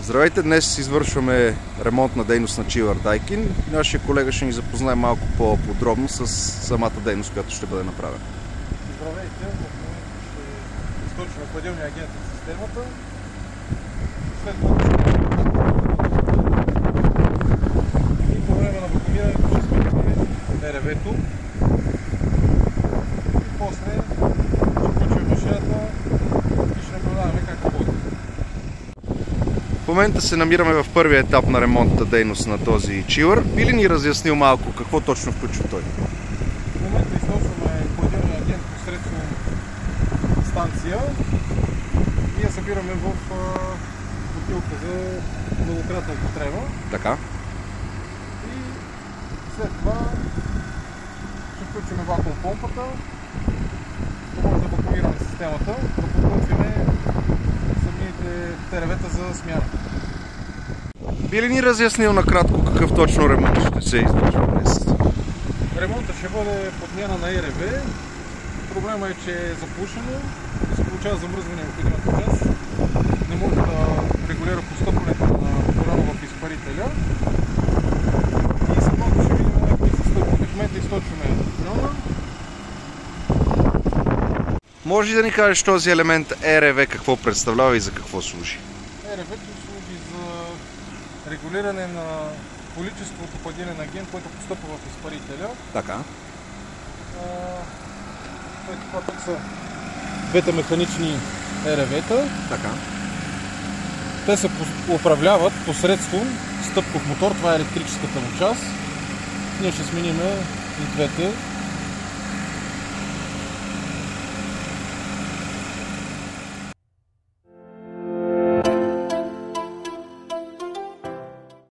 Здравейте, днес извършваме ремонтна дейност на чилър Daikin. Нашия колега ще ни запознае малко по-подробно с самата дейност, която ще бъде направена. Здравейте, в момента ще източваме хладилния агент от системата. След това и по време на вакуумирането ще сменяме РВ-то. И после ще включим машината и ще наблюдаваме как работи. В момента се намираме в първия етап на ремонтната дейност на този чилър. Би ли ни разяснил малко какво точно включва той? В момента източваме хладилния агент посредством станция и я събираме в бутилка за многократна употреба. Така. И след това ще включим вакуум помпата, да може да вакуумираме системата, да подготвим самите ТРВ-та за смяна. Би ли ни разяснил накратко какъв точно ремонт ще се извършва днес? Ремонтът ще бъде подмяна на РВ. Проблема е, че е запушено и се получава замръзване в едината част. Не може да регулира постъпването на урана в изпарителя. И самото ще видим кои са стъпки. В момента източваме урана. Може ли да ни кажеш този елемент РВ какво представлява и за какво служи? РВ-то служи за регулиране на количеството хладилен агент, който постъпва в изпарителя. Така. Това тук са двете механични РВ-та. Така. Те се управляват посредством стъпков мотор, това е електрическата му част. Ние ще смениме и двете